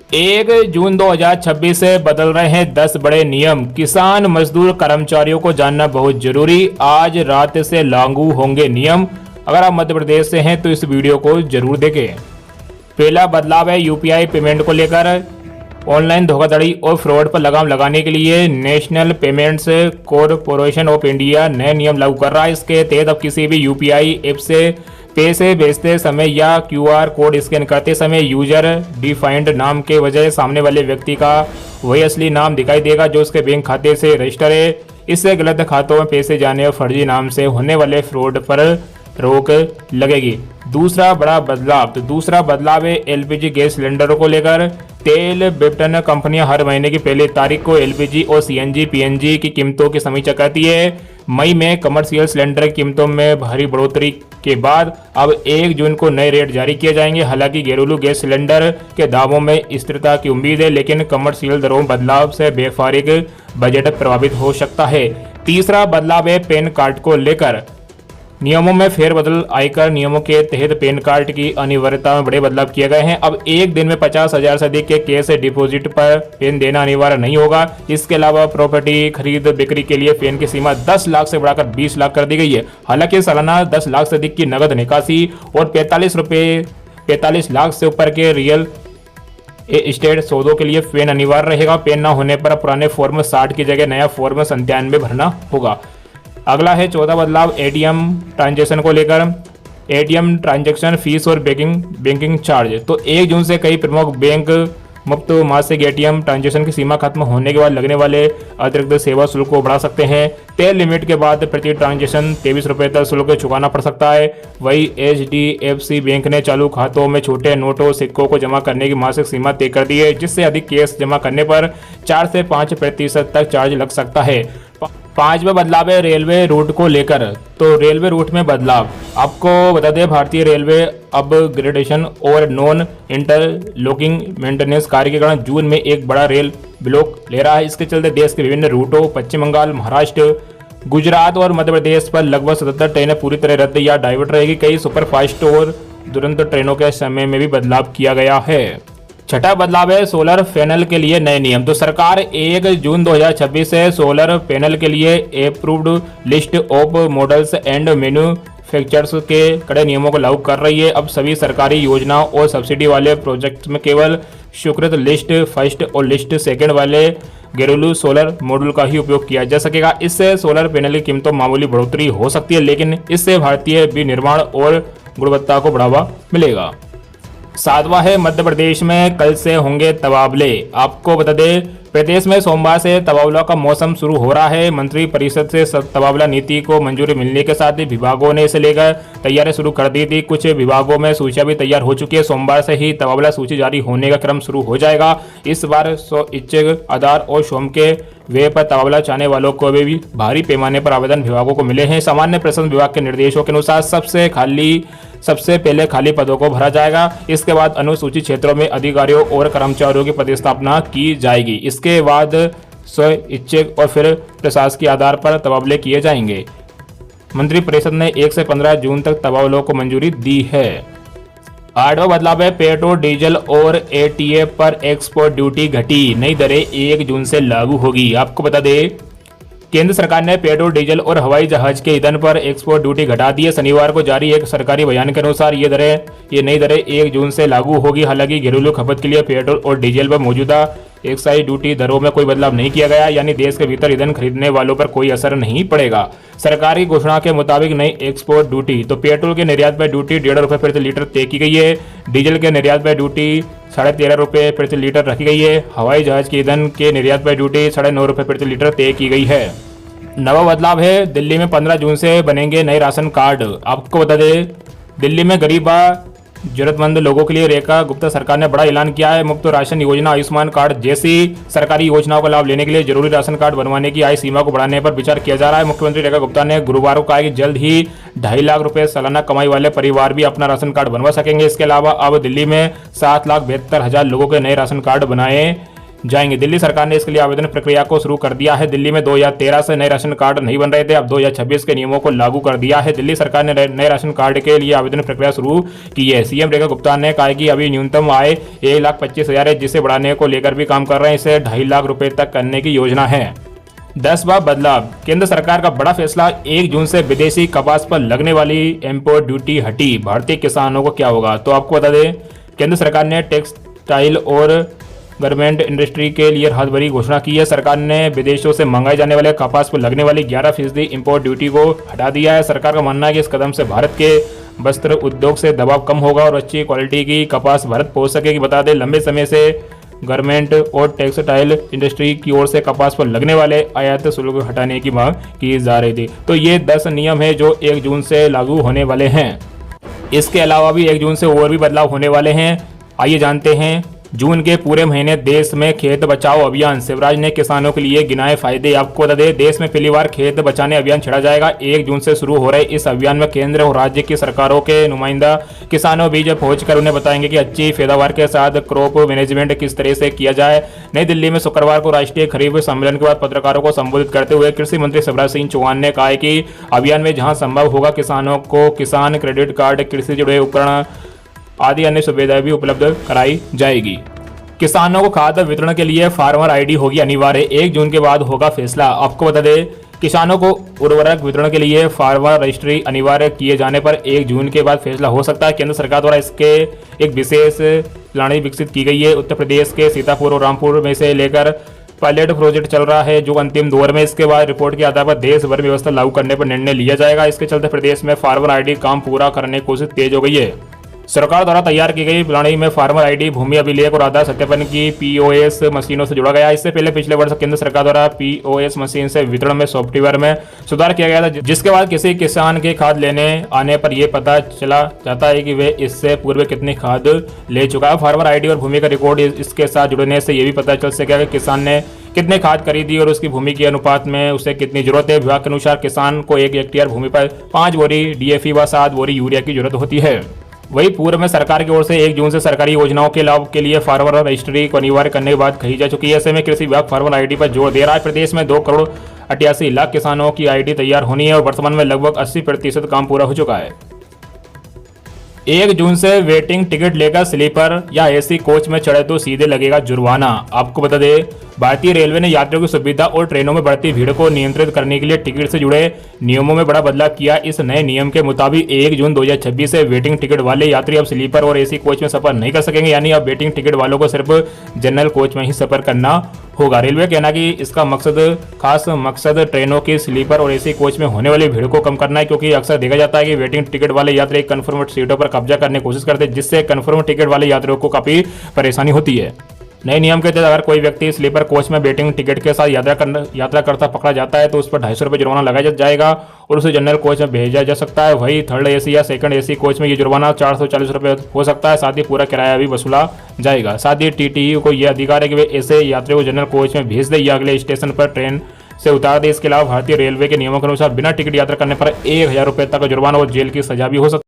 1 जून 2026 से बदल रहे हैं 10 बड़े नियम। किसान मजदूर कर्मचारियों को जानना बहुत जरूरी। आज रात से लागू होंगे नियम। अगर आप मध्य प्रदेश से हैं तो इस वीडियो को जरूर देखें। पहला बदलाव है यूपीआई पेमेंट को लेकर। ऑनलाइन धोखाधड़ी और फ्रॉड पर लगाम लगाने के लिए national payments corporation of India नए नियम लागू कर रहा है। इसके तहत अब किसी भी यूपीआई ऐप से पैसे भेजते समय या क्यूआर कोड स्कैन करते समय यूजर डिफाइंड नाम के बजाय सामने वाले व्यक्ति का वही असली नाम दिखाई देगा जो उसके बैंक खाते से रजिस्टर है। इससे गलत खातों में पैसे जाने और फर्जी नाम से होने वाले फ्रॉड पर रोक लगेगी। दूसरा बड़ा बदलाव है एलपीजी गैस सिलेंडरों को लेकर। तेल विपणन कंपनियां हर महीने की पहली तारीख को एलपीजी और सीएनजी पीएनजी की कीमतों की समीक्षा करती है। मई में कमर्शियल सिलेंडर की कीमतों में भारी बढ़ोतरी के बाद अब 1 जून को नए रेट जारी किए जाएंगे। हालांकि घरेलू गैस सिलेंडर के दामों में स्थिरता की उम्मीद है, लेकिन कमर्शियल दरों में बदलाव से व्यापारिक बजट प्रभावित हो सकता है। तीसरा बदलाव है पैन कार्ड को लेकर। नियमों में फेरबदल। आयकर नियमों के तहत पैन कार्ड की अनिवार्यता में बड़े बदलाव किए गए हैं। अब एक दिन में 50,000 से अधिक के कैश डिपॉजिट पर पैन देना अनिवार्य नहीं होगा। इसके अलावा प्रॉपर्टी खरीद बिक्री के लिए पैन की सीमा 10 लाख से बढ़ाकर 20 लाख कर दी गई है। हालांकि सालाना 10 लाख से अधिक की नगद निकासी और 45 लाख से ऊपर के रियल एस्टेट सौदों के लिए पैन अनिवार्य रहेगा। पैन न होने पर पुराने फॉर्म 60 की जगह नया फॉर्म 97 भरना होगा। अगला है चौथा बदलाव एटीएम ट्रांजैक्शन को लेकर। एटीएम ट्रांजैक्शन फीस और बैंकिंग चार्ज। तो 1 जून से कई प्रमुख बैंक मुफ्त मासिक एटीएम ट्रांजैक्शन की सीमा खत्म होने के बाद लगने वाले अतिरिक्त सेवा शुल्क को बढ़ा सकते हैं। तय लिमिट के बाद प्रति ट्रांजैक्शन 23 रुपये तक शुल्क चुकाना पड़ सकता है। वही HDFC बैंक ने चालू खातों में छोटे नोटों सिक्कों को जमा करने की मासिक सीमा तय कर दी है, जिससे अधिक कैश जमा करने पर 4 से 5% तक चार्ज लग सकता है। पांचवा बदलाव है रेलवे रूट को लेकर। तो रेलवे रूट में बदलाव आपको बता दें, भारतीय रेलवे अपग्रेडेशन और नॉन इंटरलॉकिंग मेंटेनेंस कार्य के कारण जून में एक बड़ा रेल ब्लॉक ले रहा है। इसके चलते देश के विभिन्न रूटों पश्चिम बंगाल, महाराष्ट्र, गुजरात और मध्य प्रदेश पर लगभग 77 ट्रेनें पूरी तरह रद्द या डाइवर्ट रहेगी। कई सुपरफास्ट और दुरंतो ट्रेनों के समय में भी बदलाव किया गया है। छठा बदलाव है सोलर पैनल के लिए नए नियम। तो सरकार 1 जून 2026 से सोलर पैनल के लिए approved list of models and manufacturers के कड़े नियमों को लागू कर रही है। अब सभी सरकारी योजनाओं और सब्सिडी वाले प्रोजेक्ट्स में केवल स्वीकृत लिस्ट फर्स्ट और लिस्ट सेकंड वाले घरेलू सोलर मॉड्यूल का ही उपयोग किया जा सकेगा। इससे सोलर पैनल की कीमतों में मामूली बढ़ोतरी हो सकती है, लेकिन इससे भारतीय विनिर्माण और गुणवत्ता को बढ़ावा मिलेगा। सातवां है मध्य प्रदेश में कल से होंगे तबादले। आपको बता दें, प्रदेश में सोमवार से तबादला का मौसम शुरू हो रहा है। मंत्री परिषद से तबादला नीति को मंजूरी मिलने के साथ ही विभागों ने इसे लेकर तैयारी शुरू कर दी थी। कुछ विभागों में सूचियां भी तैयार हो चुकी है। सोमवार से ही तबादला सूची जारी होने का क्रम शुरू हो जाएगा। इस बार इच्छुक आधार और सोम के वे पर तबादला चाहने वालों को भी भारी पैमाने पर आवेदन विभागों को मिले हैं। सामान्य प्रशासन विभाग के निर्देशों के अनुसार सबसे पहले खाली पदों को भरा जाएगा। इसके बाद अनुसूचित क्षेत्रों में अधिकारियों और कर्मचारियों की पदस्थापना की जाएगी। इसके बाद स्वैच्छिक और फिर प्रशासकीय आधार पर तबादले किए जाएंगे। मंत्री परिषद ने 1 से 15 जून तक तबादलों को मंजूरी दी है। आठवां बदलाव है पेट्रोल, डीजल और एटीएफ पर एक्सपोर्ट ड्यूटी घटी। नई दरें 1 जून से लागू होगी। आपको बता दें, केंद्र सरकार ने पेट्रोल, डीजल और हवाई जहाज के ईंधन पर एक्सपोर्ट ड्यूटी घटा दी है। शनिवार को जारी एक सरकारी बयान के अनुसार ये नई दरें 1 जून से लागू होगी। हालांकि घरेलू खपत के लिए पेट्रोल और डीजल पर मौजूदा एक्साइज ड्यूटी दरों में कोई बदलाव नहीं किया गया, यानी देश के भीतर ईंधन खरीदने वालों पर कोई असर नहीं पड़ेगा। सरकार की घोषणा के मुताबिक नई एक्सपोर्ट ड्यूटी तो पेट्रोल के निर्यात पर ड्यूटी 1.5 रुपये प्रति लीटर तय की गई है। डीजल के निर्यात पर ड्यूटी 13.5 रुपये प्रति लीटर रखी गई है। हवाई जहाज के ईंधन के निर्यात पर ड्यूटी 9.5 रुपये प्रति लीटर तय की गई है। नवा बदलाव है दिल्ली में 15 जून से बनेंगे नए राशन कार्ड। आपको बता दें, दिल्ली में गरीब जरूरतमंद लोगों के लिए रेखा गुप्ता सरकार ने बड़ा ऐलान किया है। मुफ्त राशन योजना, आयुष्मान कार्ड जैसी सरकारी योजनाओं का लाभ लेने के लिए जरूरी राशन कार्ड बनवाने की आय सीमा को बढ़ाने पर विचार किया जा रहा है। मुख्यमंत्री रेखा गुप्ता ने गुरुवार को कहा कि जल्द ही 2.5 लाख रुपए सालाना कमाई वाले परिवार भी अपना राशन कार्ड बनवा सकेंगे। इसके अलावा अब दिल्ली में 7,72,000 लोगों के नए राशन कार्ड बनाए जाएंगे। दिल्ली सरकार ने इसके लिए आवेदन प्रक्रिया को शुरू कर दिया है। दिल्ली में 2013 से नए राशन कार्ड नहीं बन रहे थे, अब 2026 के नियमों को लागू कर दिया है। दिल्ली सरकार ने नए राशन कार्ड के लिए आवेदन प्रक्रिया शुरू की है। सीएम रेखा गुप्ता ने कहा कि अभी न्यूनतम आय 1,25,000 है, जिसे बढ़ाने को लेकर भी काम कर रहे हैं। इसे 2.5 लाख रुपए तक करने की योजना है। 10वां बदलाव, केंद्र सरकार का बड़ा फैसला, 1 जून से विदेशी कपास पर लगने वाली इंपोर्ट ड्यूटी हटी। भारतीय किसानों को क्या होगा? तो आपको बता दें, केंद्र सरकार ने टेक्सटाइल और गारमेंट इंडस्ट्री के लिए राहत भरी घोषणा की है। सरकार ने विदेशों से मंगाए जाने वाले कपास पर लगने वाली 11% इंपोर्ट ड्यूटी को हटा दिया है। सरकार का मानना है कि इस कदम से भारत के वस्त्र उद्योग से दबाव कम होगा और अच्छी क्वालिटी की कपास भारत पहुंच सकेगी। बता दें, लंबे समय से गारमेंट और टेक्सटाइल इंडस्ट्री की ओर से कपास पर लगने वाले आयात शुल्क हटाने की मांग की जा रही थी। तो ये 10 नियम है जो 1 जून से लागू होने वाले हैं। इसके अलावा भी 1 जून से और भी बदलाव होने वाले हैं। आइए जानते हैं। जून के पूरे महीने देश में खेत बचाओ अभियान, शिवराज ने किसानों के लिए गिनाए फायदे। आपको बता दें, देश में पहली बार खेत बचाने अभियान छेड़ा जाएगा। 1 जून से शुरू हो रहे इस अभियान में केंद्र और राज्य की सरकारों के नुमाइंदा किसानों बीच पहुंचकर उन्हें बताएंगे कि अच्छी पैदावार के साथ क्रॉप मैनेजमेंट किस तरह से किया जाए। नई दिल्ली में शुक्रवार को राष्ट्रीय खरीफ सम्मेलन के बाद पत्रकारों को संबोधित करते हुए कृषि मंत्री शिवराज सिंह चौहान ने कहा कि अभियान में जहां संभव होगा किसानों को किसान क्रेडिट कार्ड, कृषि से जुड़े उपकरण आदि अन्य सुविधाएं भी उपलब्ध कराई जाएगी। किसानों को खाद वितरण के लिए फार्मर आईडी होगी अनिवार्य, 1 जून के बाद होगा फैसला। आपको बता दें, किसानों को उर्वरक वितरण के लिए फार्मर रजिस्ट्री अनिवार्य किए जाने पर 1 जून के बाद फैसला हो सकता है। केंद्र सरकार द्वारा इसके एक विशेष प्रणाली विकसित की गई है। उत्तर प्रदेश के सीतापुर और रामपुर में से लेकर पायलट प्रोजेक्ट चल रहा है जो अंतिम दौर में। इसके बाद रिपोर्ट के आधार पर देश भर में व्यवस्था लागू करने पर निर्णय लिया जाएगा। इसके चलते प्रदेश में फार्मर आईडी काम पूरा करने की कोशिश तेज हो गई है। सरकार द्वारा तैयार की गई प्रणाली में फार्मर आईडी, भूमि अभिलेख और आधार सत्यापन की पीओएस मशीनों से जोड़ा गया। इससे पहले पिछले वर्ष केंद्र सरकार द्वारा पीओएस मशीन से वितरण में सॉफ्टवेयर में सुधार किया गया था, जिसके बाद किसी किसान के खाद लेने आने पर यह पता चला जाता है कि वे इससे पूर्व कितनी खाद ले चुका है। फार्मर आईडी और भूमि का रिकॉर्ड इसके साथ जुड़ने से यह भी पता चल सकेगा कि किसान ने कितने खाद खरीदी और उसकी भूमि के अनुपात में उसे कितनी जरूरत है। विभाग के अनुसार किसान को 1 हेक्टेयर भूमि पर 5 बोरी डीएपी व 7 बोरी यूरिया की जरूरत होती है। वही पूर्व में सरकार की ओर से 1 जून से सरकारी योजनाओं के लाभ के लिए फार्मर रजिस्ट्री को अनिवार्य करने की बात कही जा चुकी है। ऐसे में कृषि विभाग फार्मर आईडी पर जोर दे रहा है। प्रदेश में 2 करोड़ 88 लाख किसानों की आईडी तैयार होनी है और वर्तमान में लगभग 80% काम पूरा हो चुका है। 1 जून से वेटिंग टिकट लेकर स्लीपर या एसी कोच में चढ़े तो सीधे लगेगा जुर्माना। आपको बता दें, भारतीय रेलवे ने यात्रियों की सुविधा और ट्रेनों में बढ़ती भीड़ को नियंत्रित करने के लिए टिकट से जुड़े नियमों में बड़ा बदलाव किया। इस नए नियम के मुताबिक 1 जून 2026 से वेटिंग टिकट वाले यात्री अब स्लीपर और एसी कोच में सफर नहीं कर सकेंगे, यानी अब वेटिंग टिकट वालों को सिर्फ जनरल कोच में ही सफर करना होगा। रेलवे कहना कि इसका खास मकसद ट्रेनों की स्लीपर और एसी कोच में होने वाली भीड़ को कम करना है, क्योंकि अक्सर देखा जाता है कि वेटिंग टिकट वाले यात्री कन्फर्म सीटों पर कब्जा करने की कोशिश करते हैं, जिससे कन्फर्म टिकट वाले यात्रियों को काफी परेशानी होती है। नए नियम के तहत अगर कोई व्यक्ति स्लीपर कोच में वेटिंग टिकट के साथ यात्रा करता पकड़ा जाता है तो उस पर 250 रुपये जुर्माना लगाया जाएगा और उसे जनरल कोच में भेजा जा सकता है। वही थर्ड एसी या सेकंड एसी कोच में ये जुर्माना 440 रुपये हो सकता है। साथ ही पूरा किराया भी वसूला जाएगा। साथ ही टीटीयू को यह अधिकार है कि वे ऐसे यात्रियों को जनरल कोच में भेज दे या अगले स्टेशन पर ट्रेन से उतार दे। इसके अलावा भारतीय रेलवे के नियमों के अनुसार बिना टिकट यात्रा करने पर 1000 रुपये तक जुर्माना और जेल की सजा भी हो सकती है।